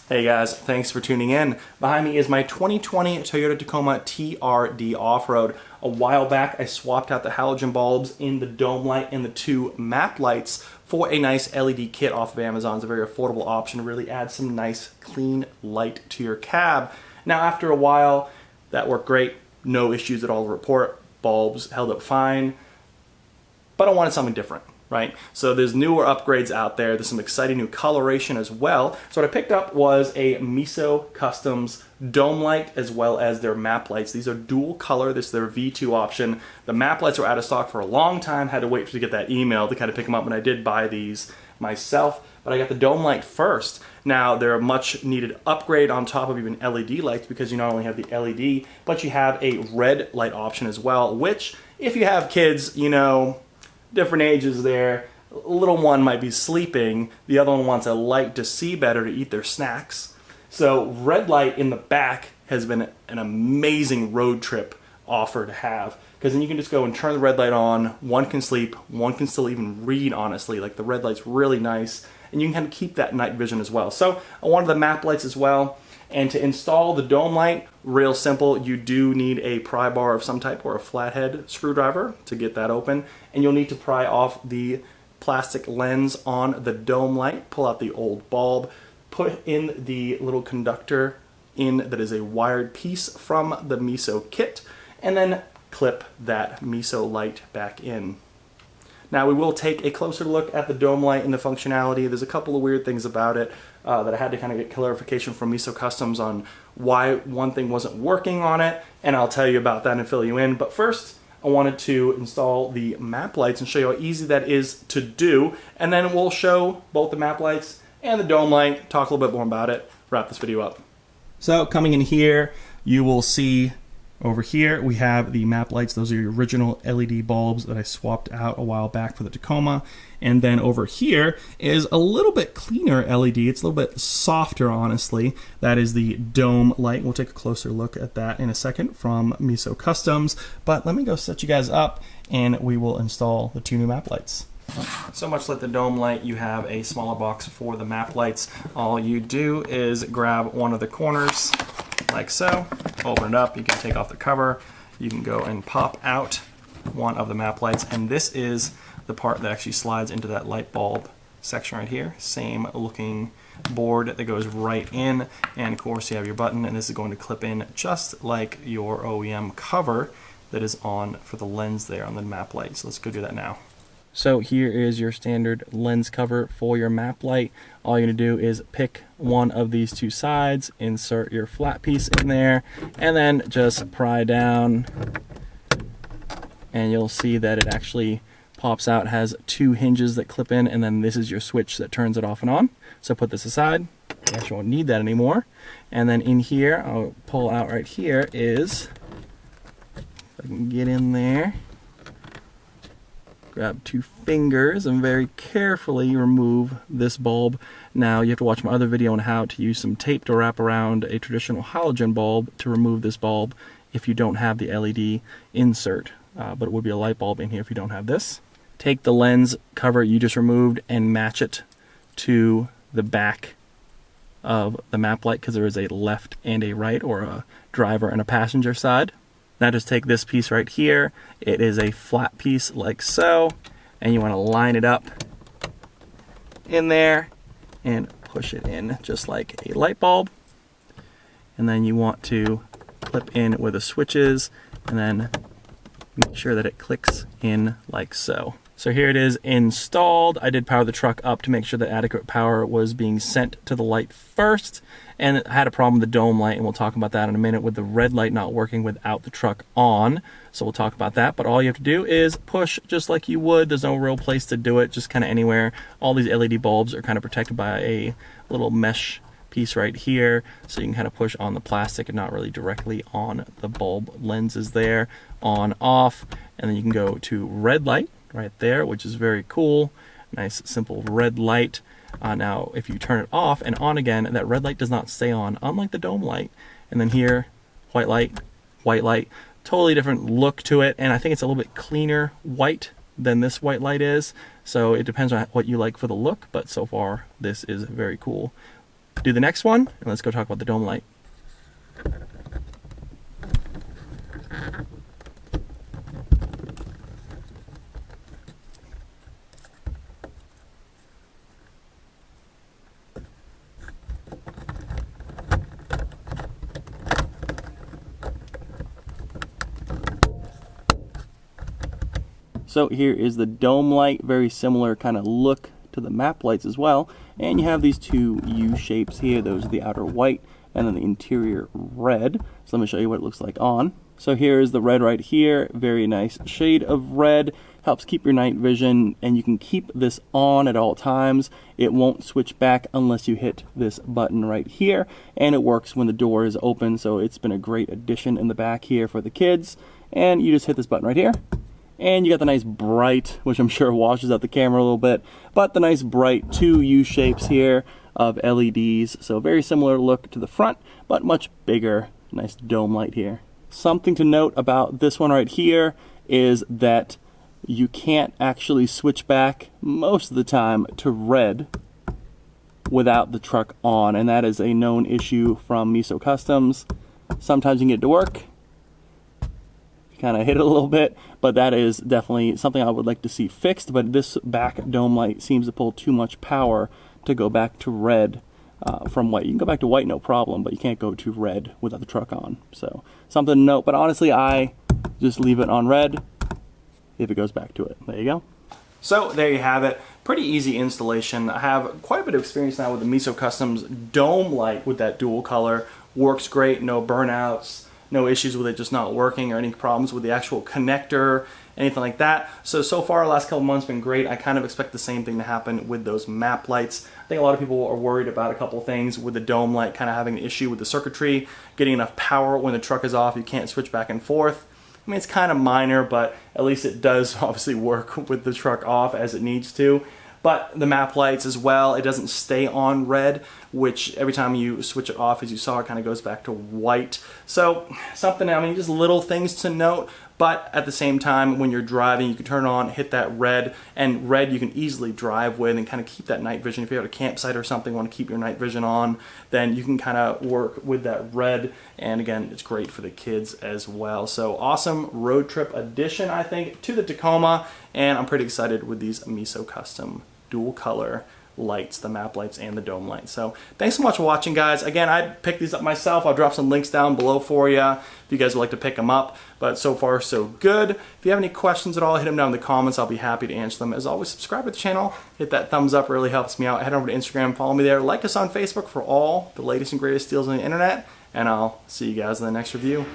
Hey guys, thanks for tuning in. Behind me is my 2020 Toyota Tacoma TRD Off-Road. A while back I swapped out the halogen bulbs in the dome light and the two map lights for a nice LED kit off of Amazon. It's a very affordable option to really add some nice clean light to your cab. Now after a while that worked great, no issues at all to report, bulbs held up fine, but I wanted something different. Right? So there's newer upgrades out there. There's some exciting new coloration as well. So what I picked up was a Meso Customs dome light as well as their map lights. These are dual color. This is their V2 option. The map lights were out of stock for a long time. Had to wait to get that email to kind of pick them up, and I did buy these myself. But I got the dome light first. Now they're a much needed upgrade on top of even LED lights, because you not only have the LED, but you have a red light option as well, which if you have kids, you know, different ages there. Little one might be sleeping, the other one wants a light to see better to eat their snacks. So red light in the back has been an amazing road trip offer to have, because then you can just go and turn the red light on, one can sleep, one can still even read, honestly. Like, the red light's really nice, and you can kind of keep that night vision as well. So I wanted the map lights as well. And to install the dome light, real simple. You do need a pry bar of some type or a flathead screwdriver to get that open. And you'll need to pry off the plastic lens on the dome light, pull out the old bulb, put in the little conductor in that is a wired piece from the Meso kit, and then clip that Meso light back in. Now we will take a closer look at the dome light and the functionality. There's a couple of weird things about it that I had to kind of get clarification from Meso Customs on why one thing wasn't working on it, and I'll tell you about that and fill you in. But first, I wanted to install the map lights and show you how easy that is to do, and then we'll show both the map lights and the dome light, talk a little bit more about it, wrap this video up. So coming in here, you will see over here we have the map lights. Those are your original LED bulbs that I swapped out a while back for the Tacoma. And then over here is a little bit cleaner LED. It's a little bit softer, honestly. That is the dome light. We'll take a closer look at that in a second from Meso Customs. But let me go set you guys up and we will install the two new map lights. So much like the dome light, you have a smaller box for the map lights. All you do is grab one of the corners like so, open it up, you can take off the cover, you can go and pop out one of the map lights, and this is the part that actually slides into that light bulb section right here. Same looking board that goes right in, and of course you have your button, and this is going to clip in just like your OEM cover that is on for the lens there on the map light. So let's go do that now. So here is your standard lens cover for your map light. All you're going to do is pick one of these two sides, insert your flat piece in there, and then just pry down, and you'll see that it actually pops out, has two hinges that clip in, and then this is your switch that turns it off and on. So put this aside. You actually won't need that anymore. And then in here, I'll pull out right here is, if I can get in there, grab two fingers and very carefully remove this bulb. Now you have to watch my other video on how to use some tape to wrap around a traditional halogen bulb to remove this bulb if you don't have the LED insert, but it would be a light bulb in here if you don't have this. Take the lens cover you just removed and match it to the back of the map light, because there is a left and a right, or a driver and a passenger side. Now just take this piece right here. It is a flat piece like so, and you want to line it up in there and push it in just like a light bulb. And then you want to clip in where the switch is, and then make sure that it clicks in like so. So here it is installed. I did power the truck up to make sure that adequate power was being sent to the light first, and I had a problem with the dome light, and we'll talk about that in a minute, with the red light not working without the truck on. So we'll talk about that, but all you have to do is push just like you would. There's no real place to do it, just kind of anywhere. All these LED bulbs are kind of protected by a little mesh piece right here, so you can kind of push on the plastic and not really directly on the bulb lenses there. On, off, and then you can go to red light right there, which is very cool. Nice simple red light. Now if you turn it off and on again, that red light does not stay on, unlike the dome light. And then here, white light, totally different look to it, and I think it's a little bit cleaner white than this white light is, so it depends on what you like for the look, but so far this is very cool. do the next one, and let's go talk about the dome light. So here is the dome light, very similar kind of look to the map lights as well. And you have these two U shapes here. Those are the outer white and then the interior red. So let me show you what it looks like on. So here is the red right here, very nice shade of red. Helps keep your night vision, and you can keep this on at all times. It won't switch back unless you hit this button right here, and it works when the door is open. So it's been a great addition in the back here for the kids. And you just hit this button right here. And you got the nice bright, which I'm sure washes out the camera a little bit, but the nice bright two U shapes here of LEDs. So very similar look to the front, but much bigger. Nice dome light here. Something to note about this one right here is that you can't actually switch back most of the time to red without the truck on, and that is a known issue from Meso Customs. Sometimes you can get it to work, kind of hit it a little bit, but that is definitely something I would like to see fixed. But this back dome light seems to pull too much power to go back to red from white. You can go back to white no problem, but you can't go to red without the truck on. So something to note, but honestly I just leave it on red if it goes back to it. There you go. So there you have it. Pretty easy installation. I have quite a bit of experience now with the Meso Customs dome light with that dual color. Works great, no burnouts, no issues with it just not working or any problems with the actual connector, anything like that. So far, the last couple months been great. I kind of expect the same thing to happen with those map lights. I think a lot of people are worried about a couple things with the dome light kind of having an issue with the circuitry, getting enough power when the truck is off. You can't switch back and forth. I mean, it's kind of minor, but at least it does obviously work with the truck off as it needs to. But the map lights as well, it doesn't stay on red, which every time you switch it off, as you saw, it kind of goes back to white. So something, I mean, just little things to note, but at the same time, when you're driving, you can turn on, hit that red, and red you can easily drive with and kind of keep that night vision. If you're at a campsite or something, want to keep your night vision on, then you can kind of work with that red, and again, it's great for the kids as well. So awesome road trip addition, I think, to the Tacoma, and I'm pretty excited with these Meso Custom dual color lights, the map lights and the dome lights. So thanks so much for watching, guys. Again, I picked these up myself. I'll drop some links down below for you if you guys would like to pick them up. But so far, so good. If you have any questions at all, hit them down in the comments. I'll be happy to answer them. As always, subscribe to the channel. Hit that thumbs up, really helps me out. Head over to Instagram, follow me there. Like us on Facebook for all the latest and greatest deals on the internet. And I'll see you guys in the next review.